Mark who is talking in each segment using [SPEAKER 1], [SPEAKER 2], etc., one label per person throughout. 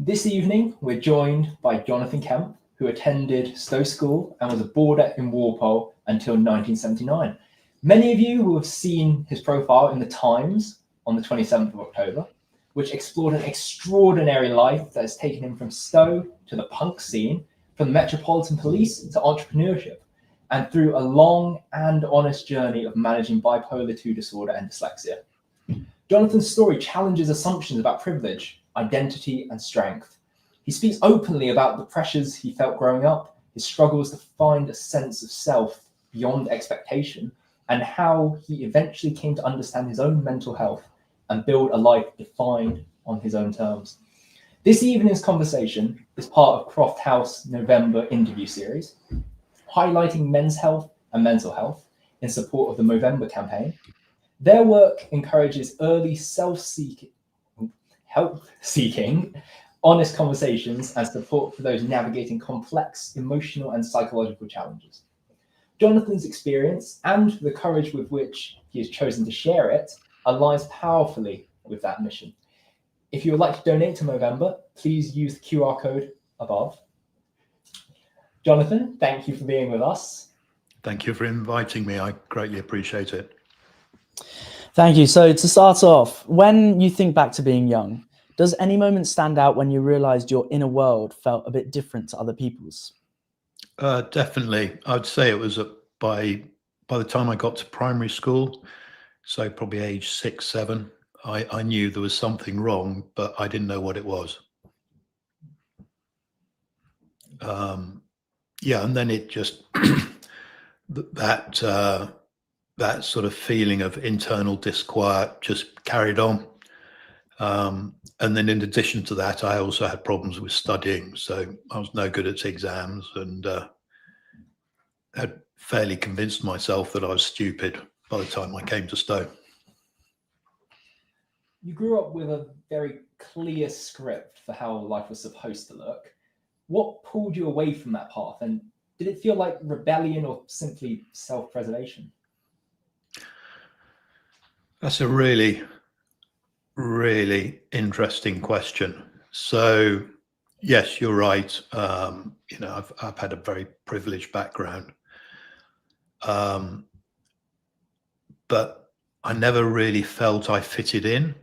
[SPEAKER 1] This evening, we're joined by Jonathan Kemp, who attended Stowe School and was a boarder in Walpole until 1979. Many of you will have seen his profile in the Times on the 27th of October, which explored an extraordinary life that has taken him from Stowe to the punk scene, from the Metropolitan Police to entrepreneurship, and through a long and honest journey of managing bipolar 2 disorder and dyslexia. Jonathan's story challenges assumptions about privilege, identity, and strength. He speaks openly about the pressures he felt growing up, his struggles to find a sense of self beyond expectation, and how he eventually came to understand his own mental health and build a life defined on his own terms. This evening's conversation is part of Croft House Movember interview series, highlighting men's health and mental health in support of the Movember campaign. Their work encourages early self-seeking, help-seeking, honest conversations and support for those navigating complex emotional and psychological challenges. Jonathan's experience and the courage with which he has chosen to share it aligns powerfully with that mission. If you would like to donate to Movember, please use the QR code above. Jonathan, thank you for being with us.
[SPEAKER 2] Thank you for inviting me. I greatly appreciate it.
[SPEAKER 3] Thank you. So to start off, when you think back to being young, does any moment stand out when you realized your inner world felt a bit different to other people's?
[SPEAKER 2] Definitely. I'd say it was by the time I got to primary school, so probably age 6, 7, I knew there was something wrong, but I didn't know what it was. Yeah, and then it just that sort of feeling of internal disquiet just carried on. And then in addition to that, I also had problems with studying. So I was no good at exams and had fairly convinced myself that I was stupid by the time I came to Stowe.
[SPEAKER 1] You grew up with a very clear script for how life was supposed to look. What pulled you away from that path? And did it feel like rebellion or simply self-preservation?
[SPEAKER 2] That's a really, really interesting question. So, yes, you're right. I've had a very privileged background, but I never really felt I fitted in,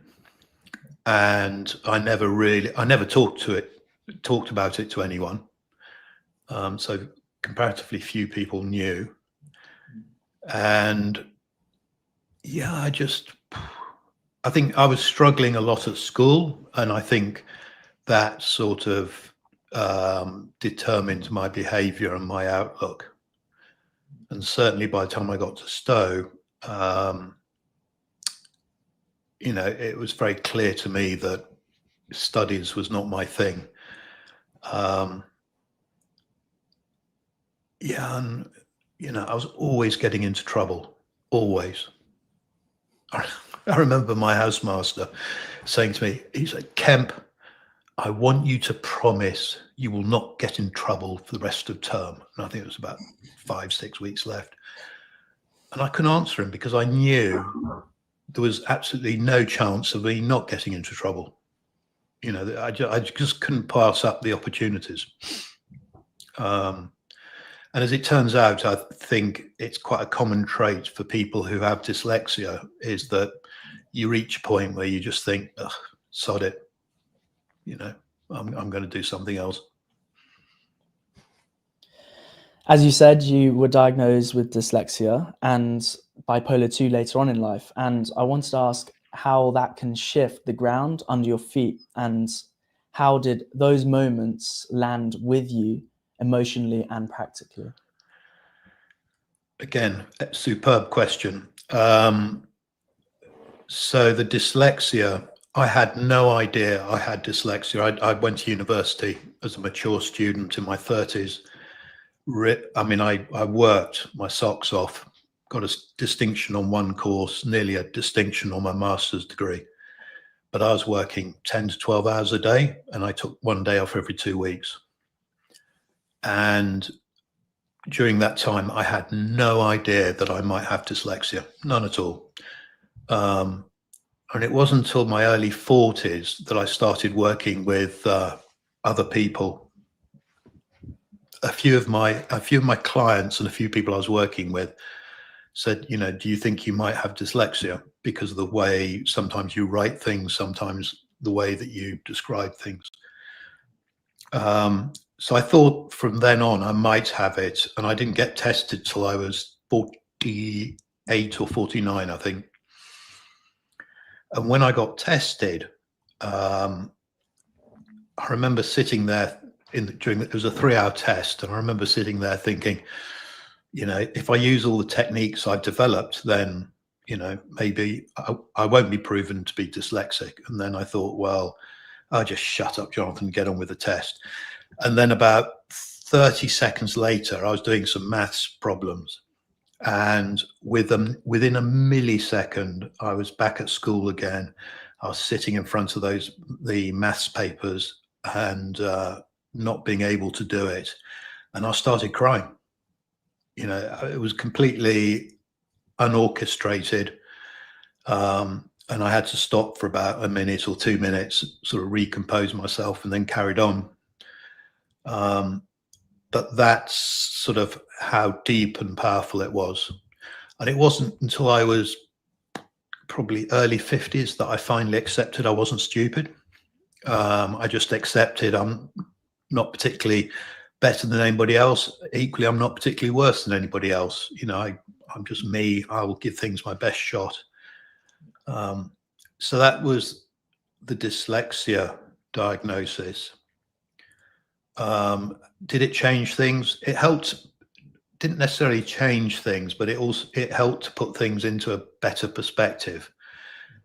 [SPEAKER 2] and I never talked about it to anyone. So comparatively few people knew, and yeah, I think I was struggling a lot at school, and I think that sort of determined my behavior and my outlook. And certainly by the time I got to Stowe, it was very clear to me that studies was not my thing. Yeah, and I was always getting into trouble, always. I remember my housemaster saying to me, he said, "Kemp, I want you to promise you will not get in trouble for the rest of term." And I think it was about 5, 6 weeks left. And I couldn't answer him because I knew there was absolutely no chance of me not getting into trouble. I just couldn't pass up the opportunities. And as it turns out, I think it's quite a common trait for people who have dyslexia is that you reach a point where you just think, "Ugh, sod it. I'm going to do something else."
[SPEAKER 3] As you said, you were diagnosed with dyslexia and bipolar 2 later on in life. And I wanted to ask how that can shift the ground under your feet, and how did those moments land with you emotionally and practically?
[SPEAKER 2] Again, a superb question. So the dyslexia, I had no idea I had dyslexia. I went to university as a mature student in my 30s. I worked my socks off, got a distinction on one course, nearly a distinction on my master's degree. But I was working 10 to 12 hours a day, and I took one day off every 2 weeks. And during that time, I had no idea that I might have dyslexia, none at all. And it wasn't until my early 40s that I started working with other people. A few of my clients and a few people I was working with said, you know, do you think you might have dyslexia because of the way sometimes you write things, sometimes the way that you describe things? So I thought from then on I might have it, and I didn't get tested till I was 48 or 49, I think. And when I got tested, I remember sitting there it was a 3-hour test, and I remember sitting there thinking, you know, if I use all the techniques I've developed, then, you know, maybe I won't be proven to be dyslexic. And then I thought, well, I'll just shut up, Jonathan, get on with the test. And then about 30 seconds later, I was doing some maths problems. And within a millisecond, I was back at school again. I was sitting in front of the maths papers and not being able to do it. And I started crying. You know, it was completely unorchestrated. And I had to stop for about a minute or 2 minutes, sort of recompose myself, and then carried on. But that's sort of how deep and powerful it was. And it wasn't until I was probably early 50s that I finally accepted I wasn't stupid. I just accepted I'm not particularly better than anybody else. Equally, I'm not particularly worse than anybody else. You know, I'm just me. I will give things my best shot. So that was the dyslexia diagnosis. Did it change things? It helped. Didn't necessarily change things, but it helped to put things into a better perspective.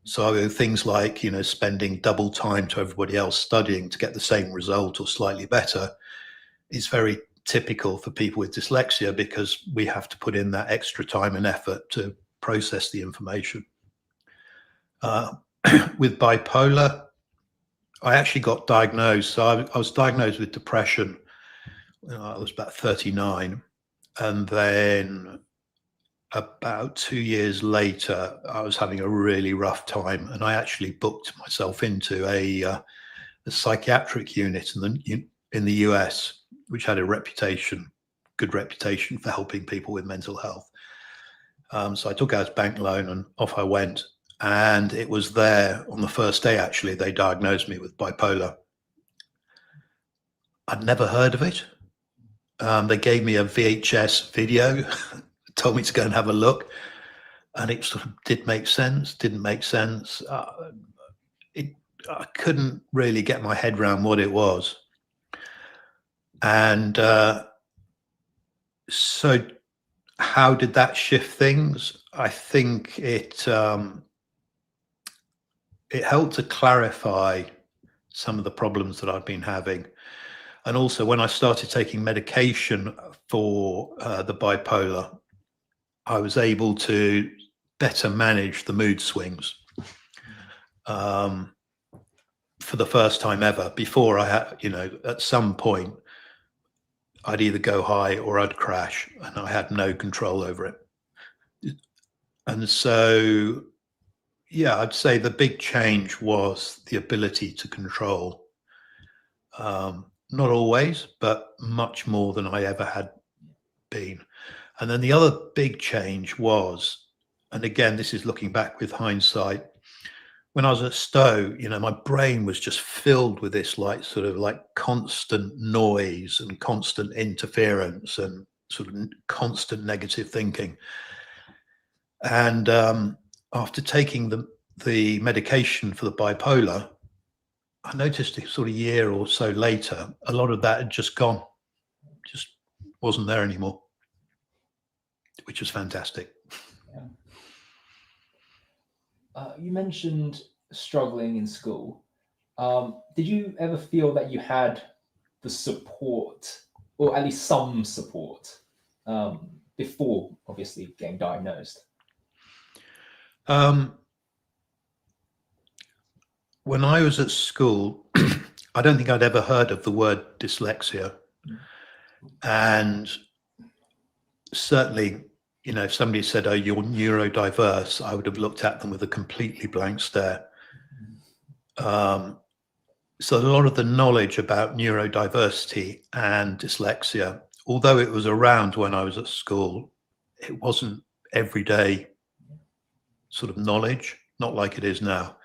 [SPEAKER 2] So things like, you know, spending double time to everybody else studying to get the same result or slightly better is very typical for people with dyslexia, because we have to put in that extra time and effort to process the information. With bipolar, I actually got diagnosed. So I was diagnosed with depression when I was about 39. And then about 2 years later, I was having a really rough time. And I actually booked myself into a psychiatric unit in the US, which had good reputation for helping people with mental health. So I took out a bank loan and off I went. And it was there on the first day, actually, they diagnosed me with bipolar. I'd never heard of it. They gave me a VHS video, told me to go and have a look. And it sort of didn't make sense. I couldn't really get my head around what it was. And so how did that shift things? I think it helped to clarify some of the problems that I've been having. And also when I started taking medication for the bipolar, I was able to better manage the mood swings for the first time ever. Before I had, you know, at some point, I'd either go high or I'd crash, and I had no control over it. And so, yeah, I'd say the big change was the ability to control. Not always, but much more than I ever had been. And then the other big change was, and again, this is looking back with hindsight, when I was at Stowe, you know, my brain was just filled with this sort of constant noise and constant interference and sort of constant negative thinking. And after taking the medication for the bipolar, I noticed a sort of year or so later, a lot of that had just gone, just wasn't there anymore, which was fantastic.
[SPEAKER 1] Yeah. You mentioned struggling in school. Did you ever feel that you had the support, or at least some support, before obviously getting diagnosed?
[SPEAKER 2] When I was at school, I don't think I'd ever heard of the word dyslexia. And certainly, you know, if somebody said, oh, you're neurodiverse, I would have looked at them with a completely blank stare. So a lot of the knowledge about neurodiversity and dyslexia, although it was around when I was at school, it wasn't everyday sort of knowledge, not like it is now.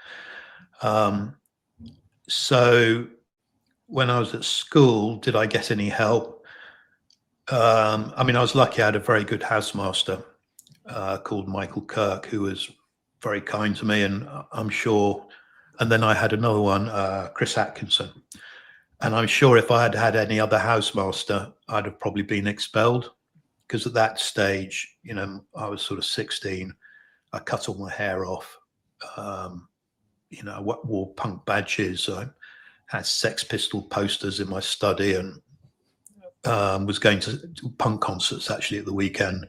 [SPEAKER 2] So when I was at school, did I get any help? I mean, I was lucky. I had a very good housemaster called Michael Kirk, who was very kind to me, and I'm sure. And then I had another one, Chris Atkinson. And I'm sure if I had had any other housemaster, I'd have probably been expelled, because at that stage, you know, I was sort of 16. I cut all my hair off. You know, I wore punk badges. I had Sex Pistol posters in my study, and was going to punk concerts actually at the weekend.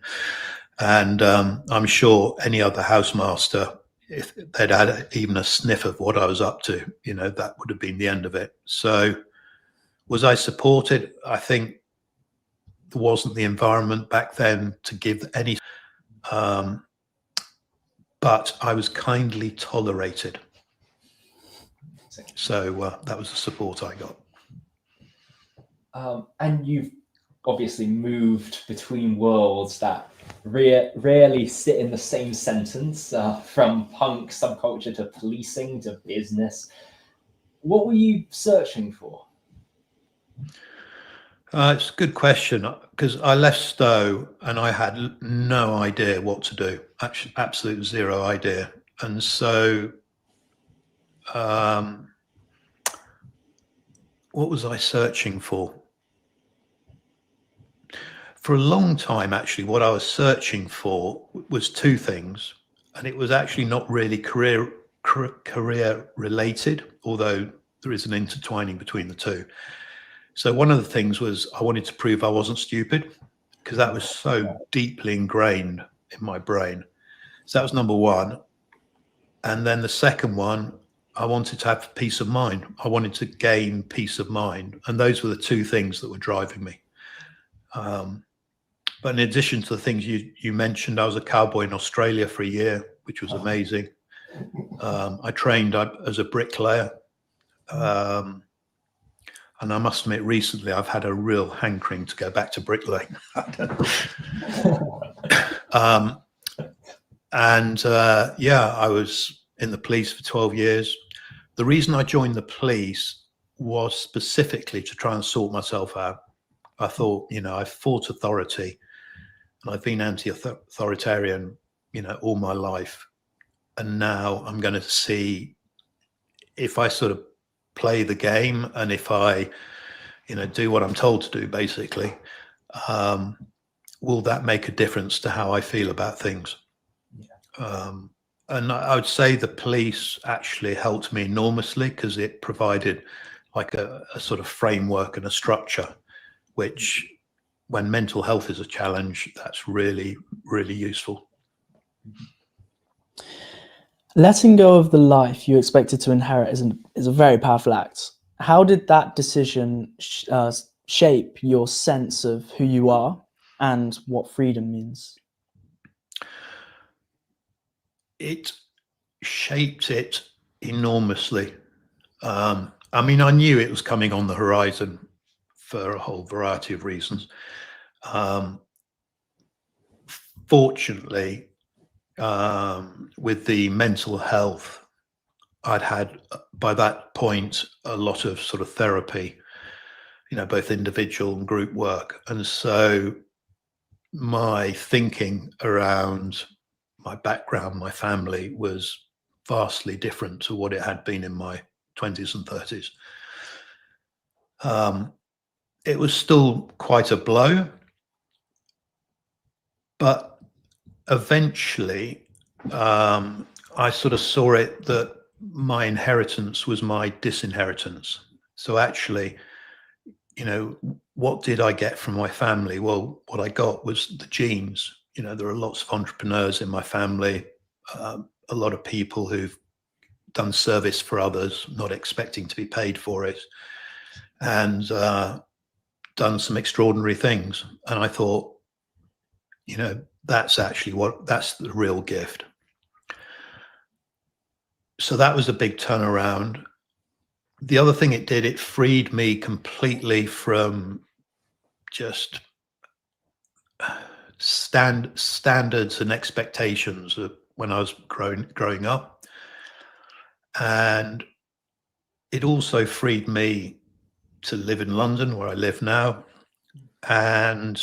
[SPEAKER 2] And I'm sure any other housemaster, if they'd had even a sniff of what I was up to, you know, that would have been the end of it. So was I supported? I think there wasn't the environment back then to give any, but I was kindly tolerated. So that was the support I got.
[SPEAKER 1] And you've obviously moved between worlds that rarely sit in the same sentence, from punk subculture to policing to business. What were you searching for?
[SPEAKER 2] It's a good question, because I left Stowe and I had no idea what to do, actually, absolute zero idea. And so what was I searching for? For a long time, actually, what I was searching for was two things, and it was actually not really career related, although there is an intertwining between the two. So one of the things was I wanted to prove I wasn't stupid, because that was so deeply ingrained in my brain. So that was number one. And then the second one, I wanted to have peace of mind. I wanted to gain peace of mind. And those were the two things that were driving me. But in addition to the things you mentioned, I was a cowboy in Australia for a year, which was amazing. I trained as a bricklayer. And I must admit, recently I've had a real hankering to go back to bricklaying. Yeah, I was in the police for 12 years. The reason I joined the police was specifically to try and sort myself out. I thought, you know, I've fought authority and I've been anti-authoritarian, you know, all my life. And now I'm going to see if I sort of play the game, and if I, you know, do what I'm told to do, basically, will that make a difference to how I feel about things? Yeah. And I would say the police actually helped me enormously, because it provided like a sort of framework and a structure, which when mental health is a challenge, that's really, really useful.
[SPEAKER 3] Letting go of the life you expected to inherit is a very powerful act. How did that decision shape your sense of who you are and what freedom means?
[SPEAKER 2] It shaped it enormously. I mean, I knew it was coming on the horizon for a whole variety of reasons. Fortunately, with the mental health, I'd had by that point a lot of sort of therapy, you know, both individual and group work. And so my thinking around my background, my family, was vastly different to what it had been in my 20s and 30s. It was still quite a blow, but eventually I sort of saw it that my inheritance was my disinheritance. So actually, you know, what did I get from my family? Well, what I got was the genes. You know, there are lots of entrepreneurs in my family, a lot of people who've done service for others, not expecting to be paid for it, and done some extraordinary things. And I thought, you know, that's the real gift. So that was a big turnaround. the other thing it did, it freed me completely from just standards and expectations of when I was growing up. And it also freed me to live in London, where I live now. And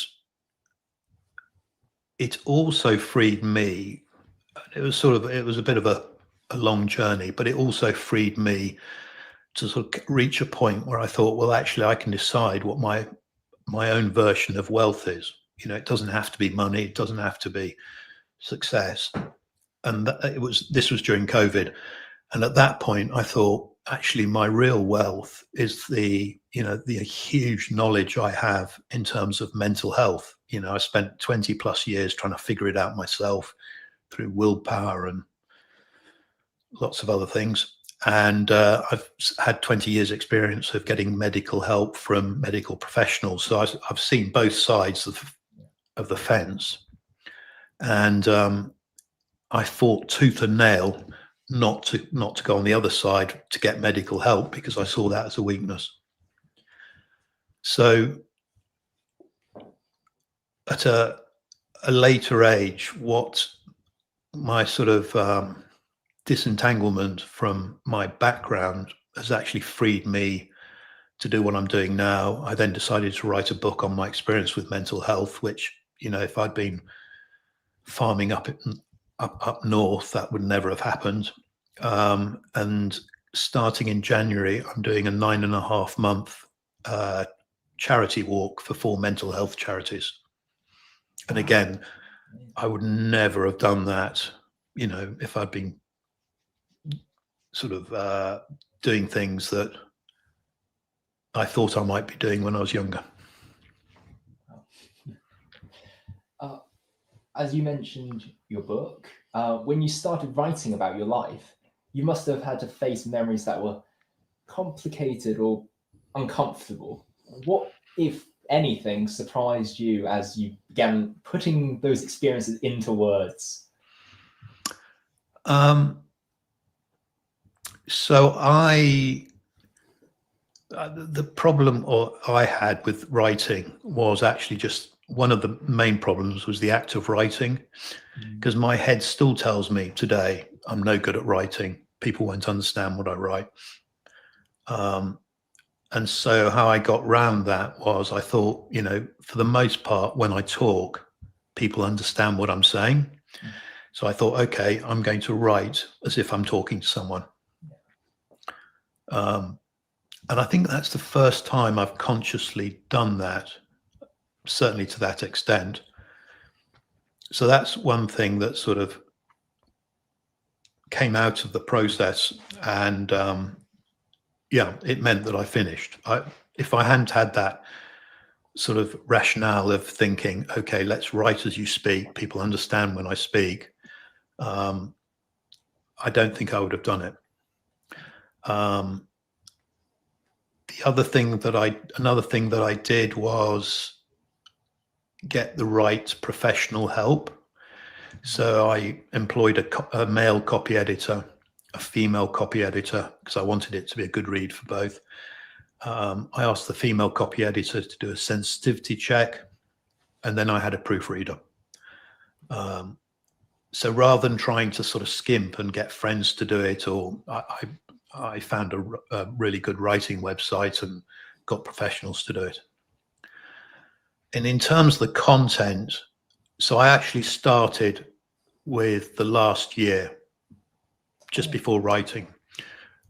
[SPEAKER 2] it also freed me, it was a bit of a long journey, but it also freed me to sort of reach a point where I thought, well, actually, I can decide what my own version of wealth is. You know, it doesn't have to be money, it doesn't have to be success. And this was during COVID. And at that point, I thought, actually, my real wealth is the huge knowledge I have in terms of mental health. You know, I spent 20 plus years trying to figure it out myself through willpower and lots of other things. And I've had 20 years experience of getting medical help from medical professionals. So I've seen both sides of the fence. And I fought tooth and nail not to go on the other side to get medical help, because I saw that as a weakness. So at a later age, what my sort of disentanglement from my background has actually freed me to do what I'm doing now. I then decided to write a book on my experience with mental health, which, you know, if I'd been farming up north, that would never have happened. And starting in January, I'm doing a 9.5 month charity walk for 4 mental health charities. And again, I would never have done that, you know, if I'd been sort of doing things that I thought I might be doing when I was younger.
[SPEAKER 1] As you mentioned your book, when you started writing about your life, you must have had to face memories that were complicated or uncomfortable. What, if anything, surprised you as you began putting those experiences into words?
[SPEAKER 2] So the problem I had with writing was actually just one of the main problems was the act of writing, because my head still tells me today I'm no good at writing. People won't understand what I write. And so how I got round that was, I thought, you know, for the most part, when I talk, people understand what I'm saying. So I thought, okay, I'm going to write as if I'm talking to someone. And I think that's the first time I've consciously done that, certainly to that extent. So that's one thing that sort of came out of the process. And yeah, it meant that I finished. If I hadn't had that sort of rationale of thinking, okay, let's write as you speak, people understand when I speak, I don't think I would have done it. Another thing that I did was get the right professional help. So I employed a male copy editor, a female copy editor, because I wanted it to be a good read for both. I asked the female copy editor to do a sensitivity check, and then I had a proofreader. So rather than trying to sort of skimp and get friends to do it, or I found a really good writing website and got professionals to do it. And in terms of the content, so I actually started with the last year, just before writing.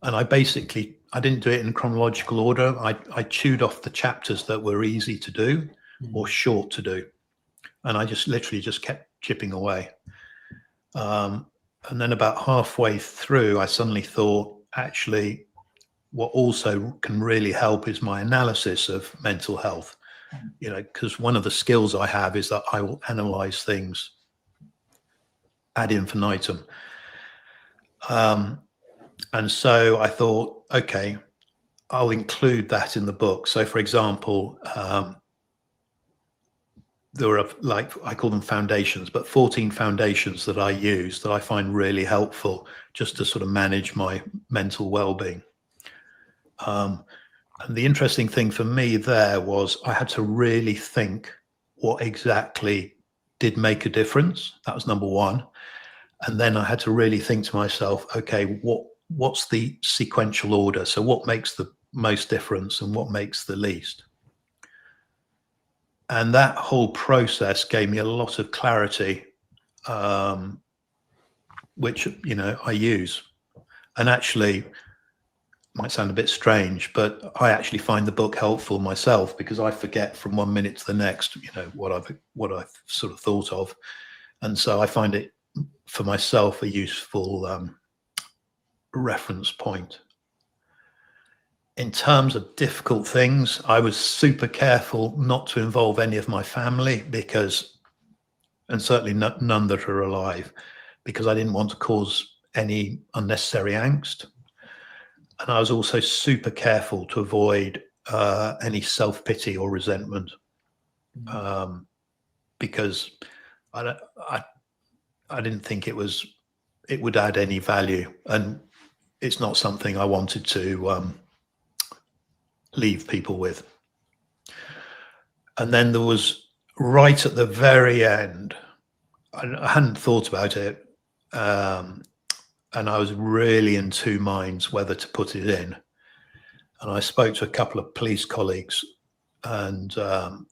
[SPEAKER 2] And I didn't do it in chronological order. I chewed off the chapters that were easy to do or short to do. And I just literally just kept chipping away. And then about halfway through, I suddenly thought, actually, what also can really help is my analysis of mental health. You know, because one of the skills I have is that I will analyze things ad infinitum. And so I thought, okay, I'll include that in the book. So for example, there are, like, I call them foundations, but 14 foundations that I use that I find really helpful just to sort of manage my mental well-being. And the interesting thing for me there was I had to really think what exactly did make a difference. That was number one. And then I had to really think to myself, okay, what's the sequential order? So what makes the most difference and what makes the least? And that whole process gave me a lot of clarity, which, you know, I use. And actually, might sound a bit strange, but I actually find the book helpful myself, because I forget from one minute to the next, you know, what I've sort of thought of. And so I find it for myself a useful reference point. In terms of difficult things, I was super careful not to involve any of my family, because, and certainly none that are alive, because I didn't want to cause any unnecessary angst. And I was also super careful to avoid any self-pity or resentment, because I didn't think it would add any value, and it's not something I wanted to leave people with. And then there was, right at the very end, I hadn't thought about it, and I was really in two minds whether to put it in. And I spoke to a couple of police colleagues, and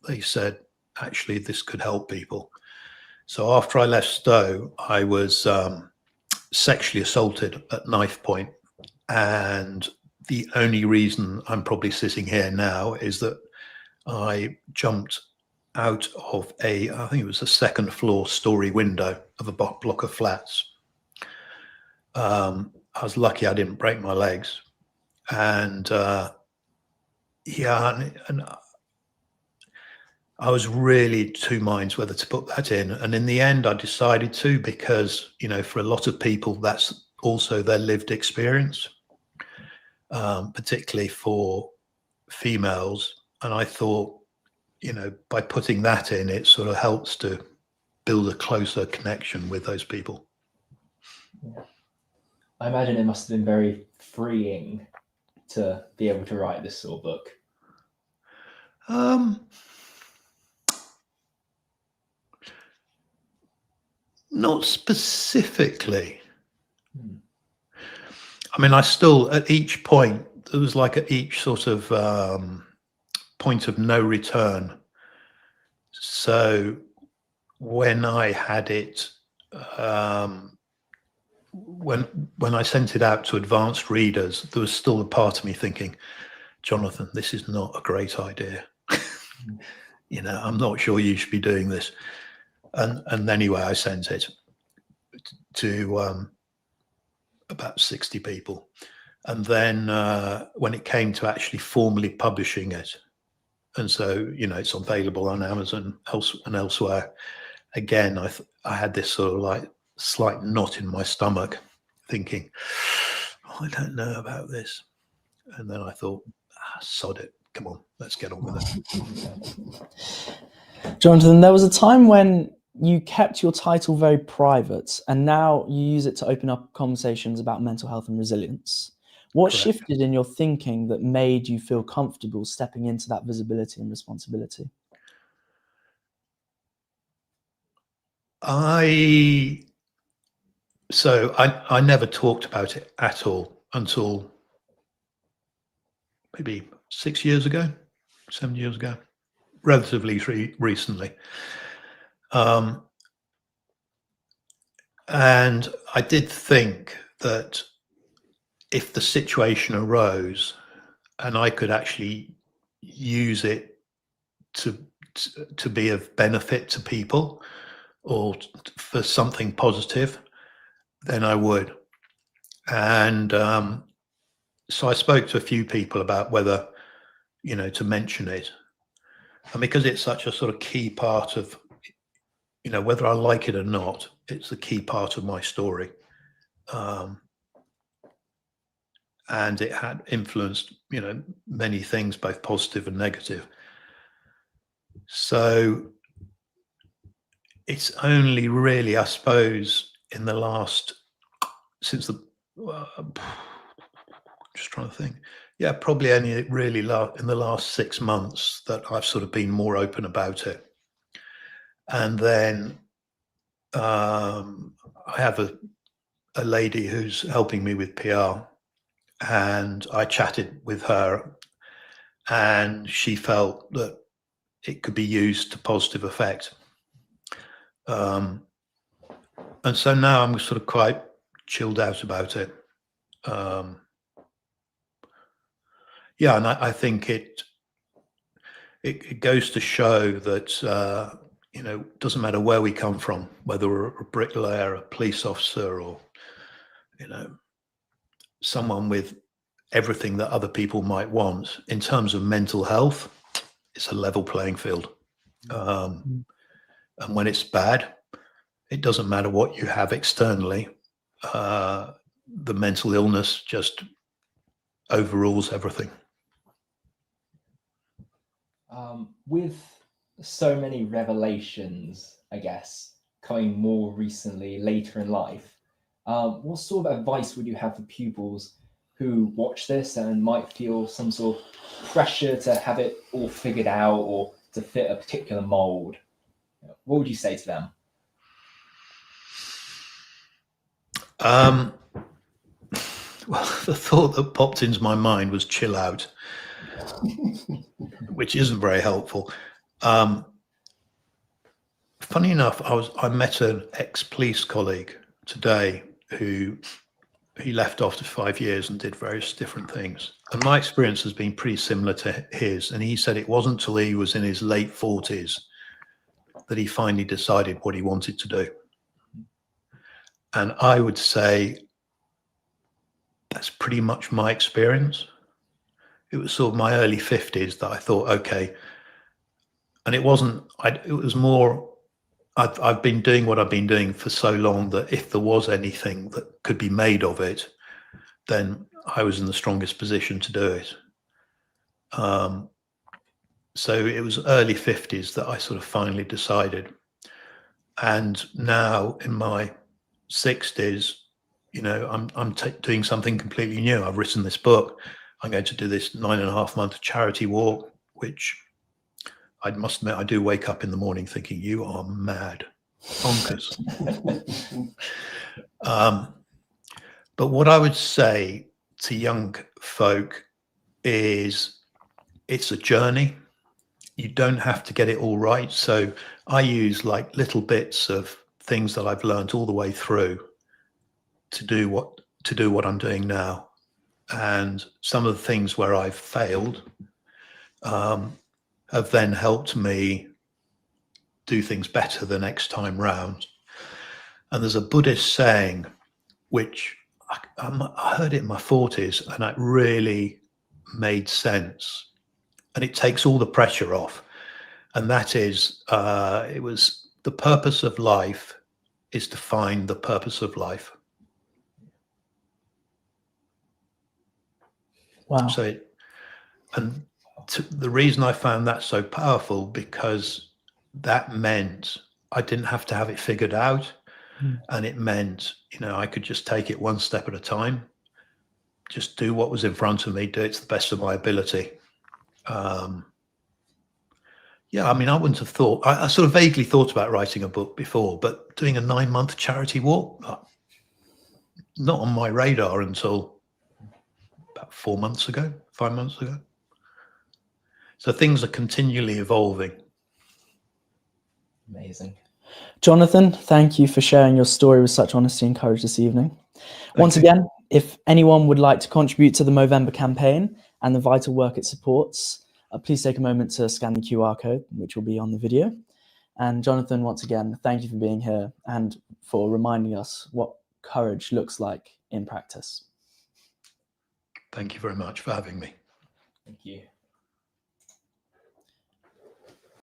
[SPEAKER 2] they said, actually, this could help people. So after I left Stowe, I was sexually assaulted at knife point. And the only reason I'm probably sitting here now is that I jumped out of I think it was a second floor story window of a block of flats. I was lucky I didn't break my legs. And yeah, and I was really two minds whether to put that in. And in the end, I decided to, because, you know, for a lot of people, that's also their lived experience, particularly for females. And I thought, you know, by putting that in, it sort of helps to build a closer connection with those people.
[SPEAKER 1] Yeah. I imagine it must have been very freeing to be able to write this sort of book.
[SPEAKER 2] Not specifically. I mean, I still, at each point, there was like at each sort of point of no return. So when I had it, when I sent it out to advanced readers, there was still a part of me thinking, Jonathan, this is not a great idea. You know, I'm not sure you should be doing this. And anyway, I sent it to about 60 people. And then when it came to actually formally publishing it, and so, you know, it's available on Amazon and elsewhere, again, I had this sort of like slight knot in my stomach, thinking, oh, I don't know about this. And then I thought, sod it. Come on, let's get on with
[SPEAKER 3] it. Jonathan, there was a time when you kept your title very private, and now you use it to open up conversations about mental health and resilience. What
[SPEAKER 2] Correct.
[SPEAKER 3] shifted in your thinking that made you feel comfortable stepping into that visibility and responsibility?
[SPEAKER 2] I never talked about it at all until maybe 6 years ago, 7 years ago, relatively recently. And I did think that if the situation arose and I could actually use it to be of benefit to people or for something positive, then I would. And so I spoke to a few people about whether, you know, to mention it. And because it's such a sort of key part of, you know, whether I like it or not, it's a key part of my story. And it had influenced, you know, many things, both positive and negative. So it's only really, I suppose, in the last, since the, just trying to think. Yeah, probably only really in the last 6 months that I've sort of been more open about it. And then I have a lady who's helping me with PR, and I chatted with her, and she felt that it could be used to positive effect. And so now I'm sort of quite chilled out about it. Yeah, and I think it goes to show that you know, it doesn't matter where we come from, whether we're a bricklayer, a police officer, or, you know, someone with everything that other people might want in terms of mental health. It's a level playing field. And when it's bad, it doesn't matter what you have externally. The mental illness just overrules everything.
[SPEAKER 1] With so many revelations, I guess, coming more recently, later in life, what sort of advice would you have for pupils who watch this and might feel some sort of pressure to have it all figured out or to fit a particular mold? What would you say to them?
[SPEAKER 2] Well, the thought that popped into my mind was chill out, which isn't very helpful. Funny enough, I met an ex-police colleague today who he left after 5 years and did various different things. And my experience has been pretty similar to his. And he said it wasn't until he was in his late 40s that he finally decided what he wanted to do. And I would say that's pretty much my experience. It was sort of my early 50s that I thought, okay. And it wasn't, it was more, I've been doing what I've been doing for so long that if there was anything that could be made of it, then I was in the strongest position to do it. So it was early 50s that I sort of finally decided. And now in my 60s, you know, I'm doing something completely new. I've written this book. I'm going to do this 9.5-month charity walk, which I must admit, I do wake up in the morning thinking, you are mad, bonkers. But what I would say to young folk is it's a journey. You don't have to get it all right. So I use like little bits of things that I've learned all the way through to do what I'm doing now. And some of the things where I've failed have then helped me do things better the next time round. And there's a Buddhist saying, which I heard it in my 40s, and it really made sense. And it takes all the pressure off. And that is, it was the purpose of life is to find the purpose of life.
[SPEAKER 3] Wow.
[SPEAKER 2] So, the reason I found that so powerful, because that meant I didn't have to have it figured out. And it meant, you know, I could just take it one step at a time, just do what was in front of me, do it to the best of my ability. Yeah, I mean, I wouldn't have thought, I sort of vaguely thought about writing a book before, but doing a 9-month charity walk, not on my radar until about 4 months ago, 5 months ago. So things are continually evolving.
[SPEAKER 1] Amazing.
[SPEAKER 3] Jonathan, thank you for sharing your story with such honesty and courage this evening. Once again, if anyone would like to contribute to the Movember campaign and the vital work it supports, please take a moment to scan the QR code, which will be on the video. And Jonathan, once again, thank you for being here and for reminding us what courage looks like in practice.
[SPEAKER 2] Thank you very much for having me.
[SPEAKER 1] Thank you.